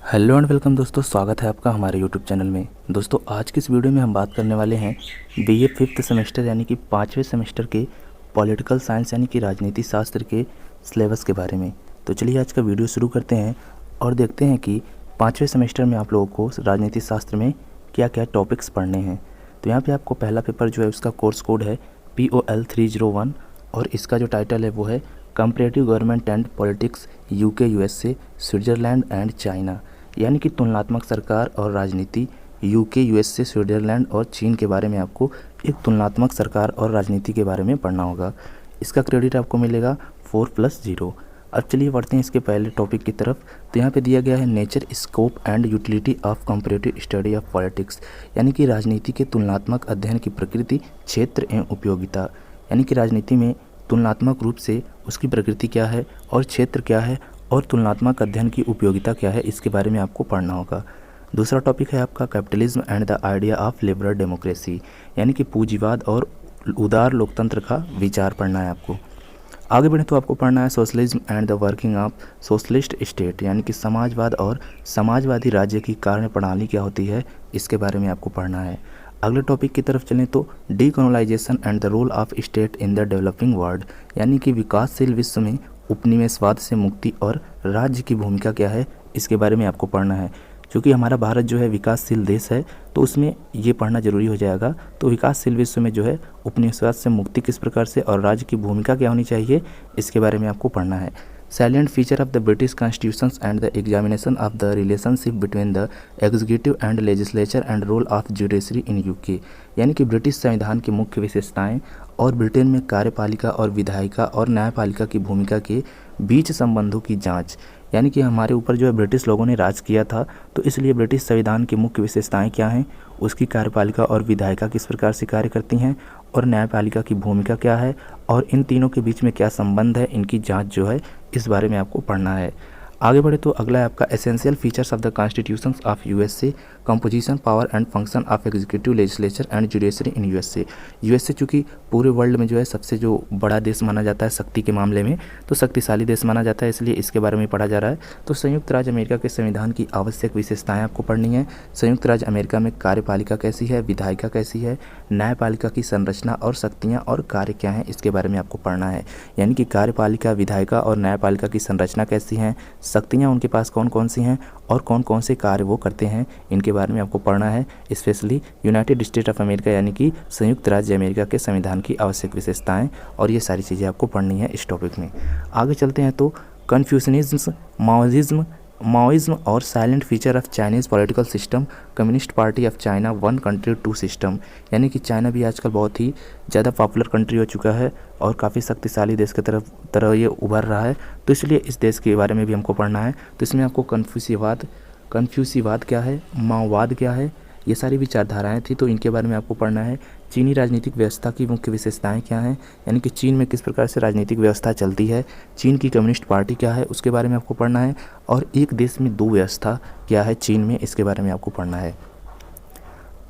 Hello and welcome दोस्तों, स्वागत है आपका हमारे यूट्यूब चैनल में। दोस्तों आज की इस वीडियो में हम बात करने वाले हैं बीए फिफ्थ सेमेस्टर यानी कि 5वें सेमेस्टर के पॉलिटिकल साइंस यानी कि राजनीति शास्त्र के सिलेबस के बारे में। तो चलिए आज का वीडियो शुरू करते हैं और देखते हैं कि 5वें सेमेस्टर में आप लोगों को राजनीति शास्त्र में क्या क्या टॉपिक्स पढ़ने हैं। तो यहाँ पर आपको पहला पेपर जो है उसका कोर्स कोड है POL 301 और इसका जो टाइटल है वो है comparative government and politics UK USA Switzerland and China, यानी कि तुलनात्मक सरकार और राजनीति UK USA स्विट्ज़रलैंड और चीन के बारे में आपको एक तुलनात्मक सरकार और राजनीति के बारे में पढ़ना होगा। इसका क्रेडिट आपको मिलेगा 4+0। अब चलिए बढ़ते हैं इसके पहले टॉपिक की तरफ। तो यहाँ पे दिया गया है nature, scope and utility of comparative study of politics, यानी कि राजनीति के तुलनात्मक अध्ययन की प्रकृति, क्षेत्र एवं उपयोगिता। यानी कि राजनीति में तुलनात्मक रूप से उसकी प्रकृति क्या है और क्षेत्र क्या है और तुलनात्मक अध्ययन की उपयोगिता क्या है, इसके बारे में आपको पढ़ना होगा। दूसरा टॉपिक है आपका capitalism and the idea of liberal democracy, यानी कि पूंजीवाद और उदार लोकतंत्र का विचार पढ़ना है आपको। आगे बढ़े तो आपको पढ़ना है socialism and the working of socialist state, यानी कि समाजवाद और समाजवादी राज्य की कार्य प्रणाली क्या होती है, इसके बारे में आपको पढ़ना है। अगले टॉपिक की तरफ चलें तो decolonisation and the role of state in the developing world, यानी कि विकासशील विश्व में उपनिवेशवाद से मुक्ति और राज्य की भूमिका क्या है, इसके बारे में आपको पढ़ना है। क्योंकि हमारा भारत जो है विकासशील देश है तो उसमें ये पढ़ना जरूरी हो जाएगा। तो विकासशील विश्व में जो है उपनिवेशवाद से मुक्ति किस प्रकार से और राज्य की भूमिका क्या होनी चाहिए, इसके बारे में आपको पढ़ना है। Salient feature of the British Constitutions and the examination of the relationship between the executive and legislature and role of judiciary in UK, यानी कि ब्रिटिश संविधान की मुख्य विशेषताएं और ब्रिटेन में कार्यपालिका और विधायिका और न्यायपालिका की भूमिका के बीच संबंधों की जांच। यानी कि हमारे ऊपर जो है ब्रिटिश लोगों ने राज किया था, तो इसलिए ब्रिटिश संविधान की मुख्य विशेषताएं क्या हैं, उसकी कार्यपालिका और विधायिका किस प्रकार से कार्य करती हैं और न्यायपालिका की भूमिका क्या है और इन तीनों के बीच में क्या संबंध है, इनकी जांच जो है इस बारे में आपको पढ़ना है। आगे बढ़े तो अगला है आपका essential features of the constitutions of USA, composition, power and function of executive, legislature and judiciary in USA चूँकि पूरे वर्ल्ड में जो है सबसे जो बड़ा देश माना जाता है शक्ति के मामले में, तो शक्तिशाली देश माना जाता है, इसलिए इसके बारे में पढ़ा जा रहा है। तो संयुक्त राज्य अमेरिका के संविधान की आवश्यक विशेषताएं आपको पढ़नी है। संयुक्त राज्य अमेरिका में कार्यपालिका कैसी है, विधायिका कैसी है, न्यायपालिका की संरचना और शक्तियाँ और कार्य क्या हैं, इसके बारे में आपको पढ़ना है। यानी कि कार्यपालिका, विधायिका और न्यायपालिका की संरचना कैसी हैं, शक्तियाँ उनके पास कौन कौन सी हैं और कौन कौन से कार्य वो करते हैं, इनके बारे में आपको पढ़ना है। Specially United state of America यानी कि संयुक्त राज्य अमेरिका के संविधान की आवश्यक विशेषताएं और ये सारी चीज़ें आपको पढ़नी है इस टॉपिक में। आगे चलते हैं तो कन्फ्यूशनिज्म, माओइज्म और silent feature of Chinese political system, communist party of China, one country two system, यानी कि चाइना भी आजकल बहुत ही ज़्यादा पॉपुलर कंट्री हो चुका है और काफ़ी शक्तिशाली देश की तरह ये उभर रहा है, तो इसलिए इस देश के बारे में भी हमको पढ़ना है। तो इसमें आपको कन्फ्यूसीवाद क्या है, माओवाद क्या है, ये सारी विचारधाराएं थी, तो इनके बारे में आपको पढ़ना है। चीनी राजनीतिक व्यवस्था की मुख्य विशेषताएं क्या हैं, यानी कि चीन में किस प्रकार से राजनीतिक व्यवस्था चलती है, चीन की कम्युनिस्ट पार्टी क्या है, उसके बारे में आपको पढ़ना है। और एक देश में दो व्यवस्था क्या है चीन में, इसके बारे में आपको पढ़ना है।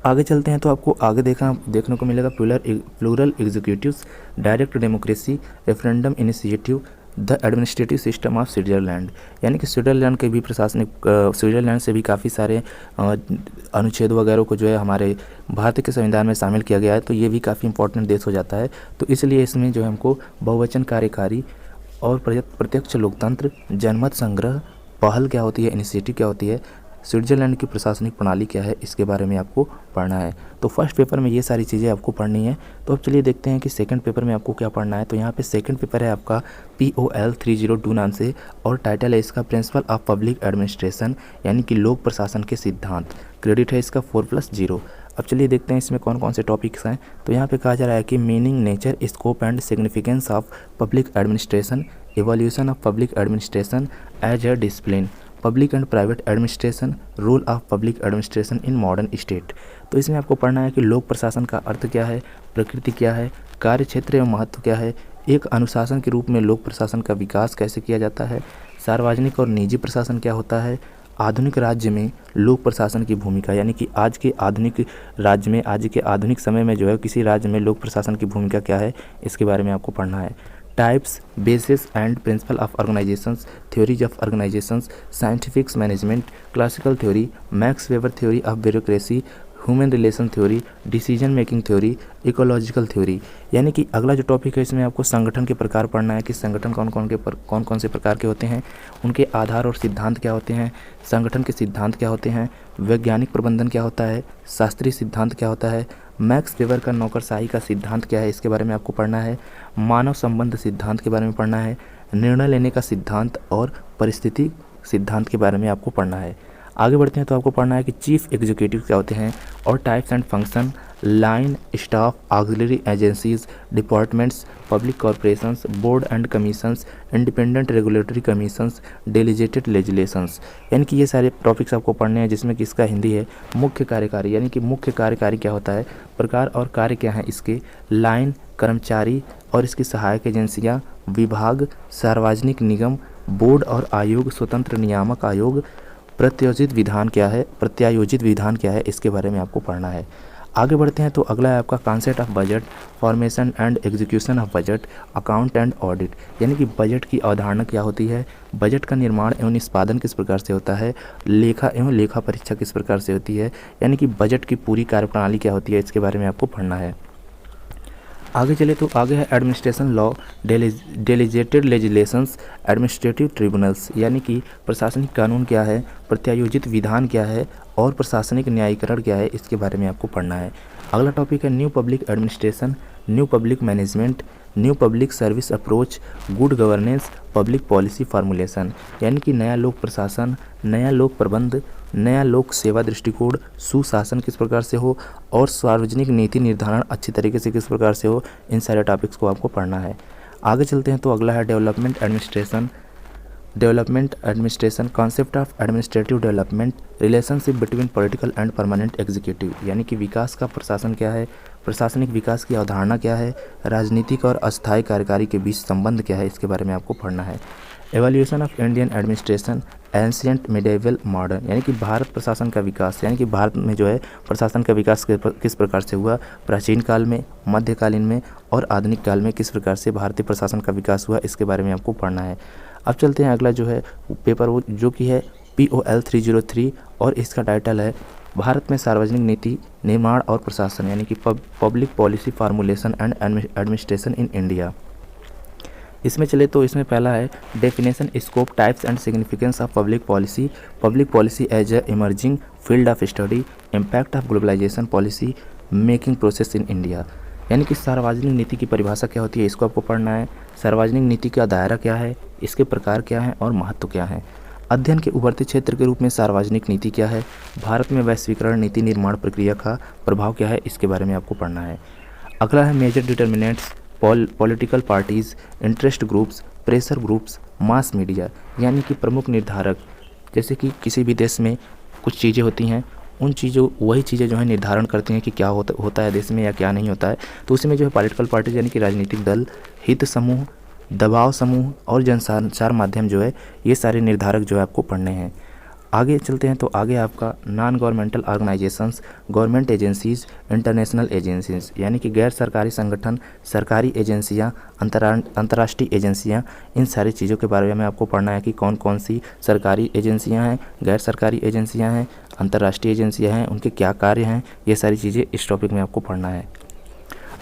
आगे चलते हैं तो आपको आगे देखने को मिलेगा plural executives, direct democracy, referendum initiative, the administrative system of Switzerland, यानी कि स्विट्ज़रलैंड के भी प्रशासनिक स्विट्ज़रलैंड से भी काफ़ी सारे अनुच्छेद वगैरह को जो है हमारे भारत के संविधान में शामिल किया गया है, तो ये भी काफ़ी इंपॉर्टेंट देश हो जाता है। तो इसलिए इसमें जो है हमको बहुवचन कार्यकारी और प्रत्यक्ष लोकतंत्र, जनमत संग्रह, पहल क्या होती है, इनिशिएटिव क्या होती है, स्विट्ज़रलैंड की प्रशासनिक प्रणाली क्या है, इसके बारे में आपको पढ़ना है। तो फर्स्ट पेपर में ये सारी चीज़ें आपको पढ़नी है। तो अब चलिए देखते हैं कि सेकंड पेपर में आपको क्या पढ़ना है। तो यहाँ पे सेकंड पेपर है आपका POL 302 नाम से और टाइटल है इसका प्रिंसिपल ऑफ पब्लिक एडमिनिस्ट्रेशन, यानी कि लोक प्रशासन के सिद्धांत। क्रेडिट है इसका 4+0। अब चलिए देखते हैं इसमें कौन कौन से टॉपिक्स हैं। तो यहाँ पे कहा जा रहा है कि meaning, nature, scope and significance of public administration, evolution of public administration as a discipline, public and private administration, role of public administration in modern state. तो इसमें आपको पढ़ना है कि लोक प्रशासन का अर्थ क्या है, प्रकृति क्या है, कार्य क्षेत्र एवं महत्व क्या है, एक अनुशासन के रूप में लोक प्रशासन का विकास कैसे किया जाता है, सार्वजनिक और निजी प्रशासन क्या होता है, आधुनिक राज्य में लोक प्रशासन की भूमिका, यानी कि आज के आधुनिक समय में जो है किसी राज्य में लोक प्रशासन की भूमिका क्या है, इसके बारे में आपको पढ़ना है। Types, basis and principle of organisations, theories of organisations, scientific management, classical theory, max weber theory of bureaucracy, human relation theory, decision making theory, ecological theory. यानी कि अगला जो टॉपिक है इसमें आपको संगठन के प्रकार पढ़ना है कि संगठन कौन कौन से प्रकार के होते हैं, उनके आधार और सिद्धांत क्या होते हैं, संगठन के सिद्धांत क्या होते हैं, वैज्ञानिक प्रबंधन क्या होता है, शास्त्रीय सिद्धांत क्या होता है, मैक्स वेबर का नौकरशाही का सिद्धांत क्या है, इसके बारे में आपको पढ़ना है, मानव संबंध सिद्धांत के बारे में पढ़ना है, निर्णय लेने का सिद्धांत और परिस्थिति सिद्धांत के बारे में आपको पढ़ना है। आगे बढ़ते हैं तो आपको पढ़ना है कि चीफ एग्जीक्यूटिव क्या होते हैं और types and function, line, staff, auxiliary agencies, departments, public corporations, board and commissions, independent regulatory commissions, delegated legislations. यानी कि ये सारे टॉपिक्स आपको पढ़ने हैं जिसमें कि इसका हिंदी है मुख्य कार्यकारी। यानी कि मुख्य कार्यकारी क्या होता है, प्रकार और कार्य क्या हैं इसके, लाइन, कर्मचारी और इसकी सहायक एजेंसियाँ, विभाग, सार्वजनिक निगम, बोर्ड और आयोग, स्वतंत्र नियामक आयोग, प्रत्यायोजित विधान क्या है इसके बारे में आपको पढ़ना है। आगे बढ़ते हैं तो अगला है आपका concept of budget, formation and execution of budget, account and audit. यानी कि बजट की अवधारणा क्या होती है, बजट का निर्माण एवं निष्पादन किस प्रकार से होता है, लेखा एवं लेखा परीक्षा किस प्रकार से होती है, यानी कि बजट की पूरी कार्यप्रणाली क्या होती है इसके बारे में आपको पढ़ना है। आगे चले तो आगे है administration law, delegated legislations, administrative tribunals. यानी कि प्रशासनिक कानून क्या है, प्रत्यायोजित विधान क्या है और प्रशासनिक न्यायीकरण क्या है इसके बारे में आपको पढ़ना है। अगला टॉपिक है new public administration, new public management, new public service approach, good governance, public policy formulation. यानी कि नया लोक प्रशासन, नया लोक प्रबंध, नया लोक सेवा दृष्टिकोण, सुशासन किस प्रकार से हो और सार्वजनिक नीति निर्धारण अच्छी तरीके से किस प्रकार से हो, इन सारे टॉपिक्स को आपको पढ़ना है। आगे चलते हैं तो अगला है development administration, concept of administrative development, relationship between political and permanent executive. यानी कि विकास का प्रशासन क्या है, प्रशासनिक विकास की अवधारणा क्या है, राजनीतिक और अस्थायी कार्यकारी के बीच संबंध क्या है इसके बारे में आपको पढ़ना है। Evolution of Indian administration, ancient, medieval, modern. यानी कि भारत प्रशासन का विकास, यानी कि भारत में जो है प्रशासन का विकास किस प्रकार से हुआ, प्राचीन काल में, मध्यकालीन में और आधुनिक काल में किस प्रकार से भारतीय प्रशासन का विकास हुआ इसके बारे में आपको पढ़ना है। अब चलते हैं अगला जो है पेपर वो जो कि है POL 303 और इसका टाइटल है भारत में सार्वजनिक नीति निर्माण और प्रशासन, यानी कि public policy formulation and administration in India. इसमें चले तो इसमें पहला है definition, scope, types and significance of public policy as a emerging field of study, impact of globalisation policy making process in India. यानी कि सार्वजनिक नीति की परिभाषा क्या होती है इसको आपको पढ़ना है, सार्वजनिक नीति का दायरा क्या है, इसके प्रकार क्या हैं और महत्व क्या है, अध्ययन के उभरते क्षेत्र के रूप में सार्वजनिक नीति क्या है, भारत में वैश्वीकरण नीति निर्माण प्रक्रिया का प्रभाव क्या है इसके बारे में आपको पढ़ना है। अगला है major determinants, political parties, interest groups, pressure groups, mass media. यानी कि प्रमुख निर्धारक, जैसे कि किसी भी देश में कुछ चीज़ें होती हैं, उन चीज़ों वही चीज़ें जो है निर्धारण करती हैं कि क्या होता है देश में या क्या नहीं होता है। तो उसी में जो है पॉलिटिकल पार्टीज यानी कि राजनीतिक दल, हित समूह, दबाव समूह और जनसंचार माध्यम जो है ये सारे निर्धारक जो है आपको पढ़ने हैं। आगे चलते हैं तो आगे आपका non governmental organisations, government agencies, international agencies. यानी कि गैर सरकारी संगठन, सरकारी एजेंसियां, अंतर्राष्ट्रीय एजेंसियां, इन सारी चीज़ों के बारे में आपको पढ़ना है कि कौन कौन सी सरकारी एजेंसियां हैं, गैर सरकारी एजेंसियां हैं, अंतर्राष्ट्रीय एजेंसियां हैं, उनके क्या कार्य हैं, ये सारी चीज़ें इस टॉपिक में आपको पढ़ना है।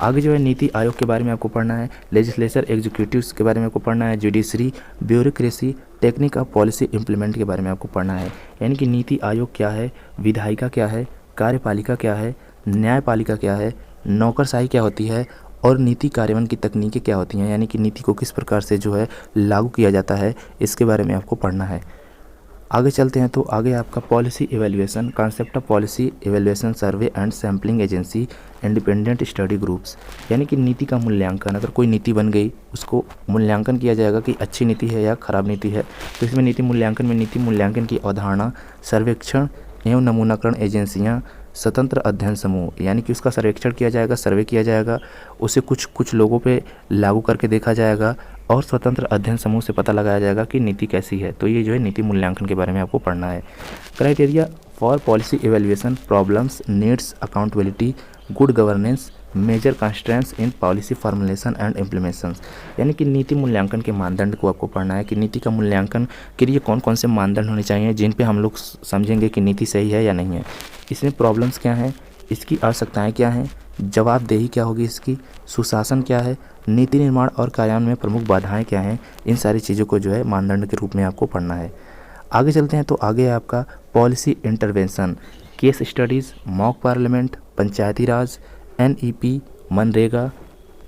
आगे जो है नीति आयोग के बारे में आपको पढ़ना है, लेजिस्लेचर एग्जीक्यूटिव्स के बारे में आपको पढ़ना है, judiciary, bureaucracy, technique of policy implement के बारे में आपको पढ़ना है। यानी कि नीति आयोग क्या है, विधायिका क्या है, कार्यपालिका क्या है, न्यायपालिका क्या है, नौकरशाही क्या होती है और नीति कार्यान्वयन की तकनीकें क्या होती हैं, यानी कि नीति को किस प्रकार से जो है लागू किया जाता है इसके बारे में आपको पढ़ना है। आगे चलते हैं तो आगे आपका policy evaluation, concept of policy evaluation, survey and sampling agency, independent study groups. यानी कि नीति का मूल्यांकन, अगर कोई नीति बन गई उसको मूल्यांकन किया जाएगा कि अच्छी नीति है या खराब नीति है। तो इसमें नीति मूल्यांकन की अवधारणा, सर्वेक्षण एवं नमूनाकरण एजेंसियाँ, स्वतंत्र अध्ययन समूह। यानी कि उसका सर्वेक्षण किया जाएगा, सर्वे किया जाएगा, उसे कुछ लोगों पे लागू करके देखा जाएगा और स्वतंत्र अध्ययन समूह से पता लगाया जाएगा कि नीति कैसी है। तो ये जो है नीति मूल्यांकन के बारे में आपको पढ़ना है। Criteria for policy evaluation, problems, needs, accountability, good governance, major constraints in policy formulation and implementation, यानी कि नीति मूल्यांकन के मानदंड को आपको पढ़ना है कि नीति का मूल्यांकन के लिए कौन कौन से मानदंड होने चाहिए जिन पे हम लोग समझेंगे कि नीति सही है या नहीं है। इसमें प्रॉब्लम्स क्या हैं, इसकी आवश्यकताएं क्या हैं, जवाबदेही क्या होगी इसकी, सुशासन क्या है, नीति निर्माण और कार्यान्वयन में प्रमुख बाधाएं क्या हैं, इन सारी चीज़ों को जो है मानदंड के रूप में आपको पढ़ना है। आगे चलते हैं तो आगे है आपका policy intervention, case studies, mock parliament, panchayati raj, NEP, MNREGA,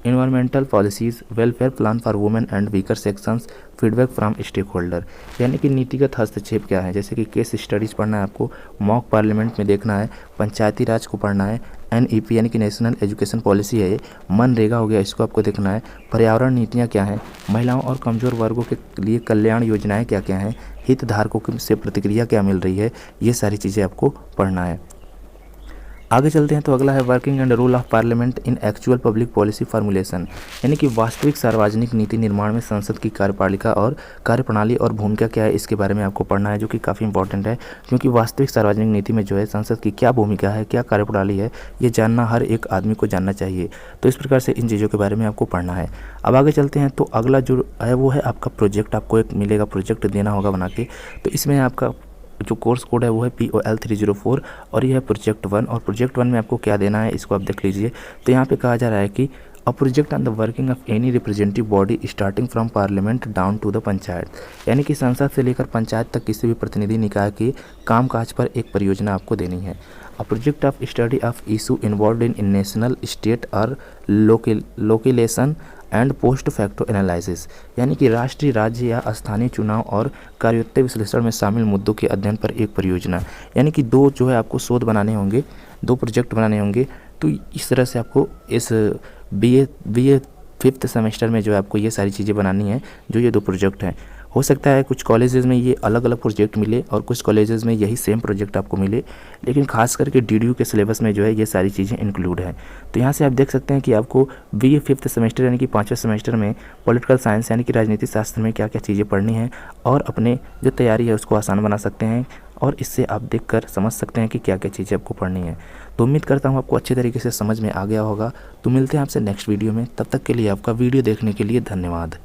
environmental policies, welfare plan for women and weaker sections, feedback from stakeholder, यानी कि नीतिगत हस्तक्षेप क्या है, जैसे कि केस स्टडीज़ पढ़ना है आपको, मॉक पार्लियामेंट में देखना है, पंचायती राज को पढ़ना है, NEP यानी कि नेशनल एजुकेशन पॉलिसी है ये, मनरेगा हो गया इसको आपको देखना है, पर्यावरण नीतियाँ क्या हैं, महिलाओं और कमज़ोर वर्गों के लिए कल्याण योजनाएँ क्या क्या हैं, हितधारकों से प्रतिक्रिया क्या मिल रही है, ये सारी चीज़ें आपको पढ़ना है। आगे चलते हैं तो अगला है working and role of parliament in actual public policy formulation, यानी कि वास्तविक सार्वजनिक नीति निर्माण में संसद की कार्यपालिका और कार्यप्रणाली और भूमिका क्या है, इसके बारे में आपको पढ़ना है, जो कि काफ़ी इंपॉर्टेंट है क्योंकि वास्तविक सार्वजनिक नीति में जो है संसद की क्या भूमिका है, क्या कार्यप्रणाली है, ये जानना हर एक आदमी को जानना चाहिए। तो इस प्रकार से इन चीज़ों के बारे में आपको पढ़ना है। अब आगे चलते हैं तो अगला जो है वो है आपका प्रोजेक्ट, आपको एक मिलेगा प्रोजेक्ट देना होगा बना के, तो इसमें आपका जो कोर्स कोड है वो है POL 304 और यह है प्रोजेक्ट 1, और प्रोजेक्ट 1 में आपको क्या देना है इसको आप देख लीजिए। तो यहाँ पे कहा जा रहा है कि a project on the working of any representative body starting from parliament down to the panchayat, यानी कि संसद से लेकर पंचायत तक किसी भी प्रतिनिधि निकाय के कामकाज पर एक परियोजना आपको देनी है। A project of study of issue involve in national, state और लोकेलेशन एंड पोस्ट फैक्टो एनालिसिस, यानी कि राष्ट्रीय, राज्य या स्थानीय चुनाव और कार्योत्तर विश्लेषण में शामिल मुद्दों के अध्ययन पर एक परियोजना, यानी कि दो जो है आपको शोध बनाने होंगे, दो प्रोजेक्ट बनाने होंगे। तो इस तरह से आपको इस BA 5th सेमेस्टर में जो है आपको ये सारी चीज़ें बनानी है, जो ये दो प्रोजेक्ट हैं। हो सकता है कुछ कॉलेजेस में ये अलग अलग प्रोजेक्ट मिले और कुछ कॉलेजेस में यही सेम प्रोजेक्ट आपको मिले, लेकिन खास करके DDU के सिलेबस में जो है ये सारी चीज़ें इंक्लूड हैं। तो यहाँ से आप देख सकते हैं कि आपको BA 5th सेमेस्टर यानी कि 5वें सेमेस्टर में पॉलिटिकल साइंस यानी कि राजनीति शास्त्र में क्या क्या चीज़ें पढ़नी है और अपने जो तैयारी है उसको आसान बना सकते हैं, और इससे आप देखकर समझ सकते हैं कि क्या क्या चीज़ें आपको पढ़नी है। तो उम्मीद करता हूँ आपको अच्छे तरीके से समझ में आ गया होगा। तो मिलते हैं आपसे नेक्स्ट वीडियो में, तब तक के लिए आपका वीडियो देखने के लिए धन्यवाद।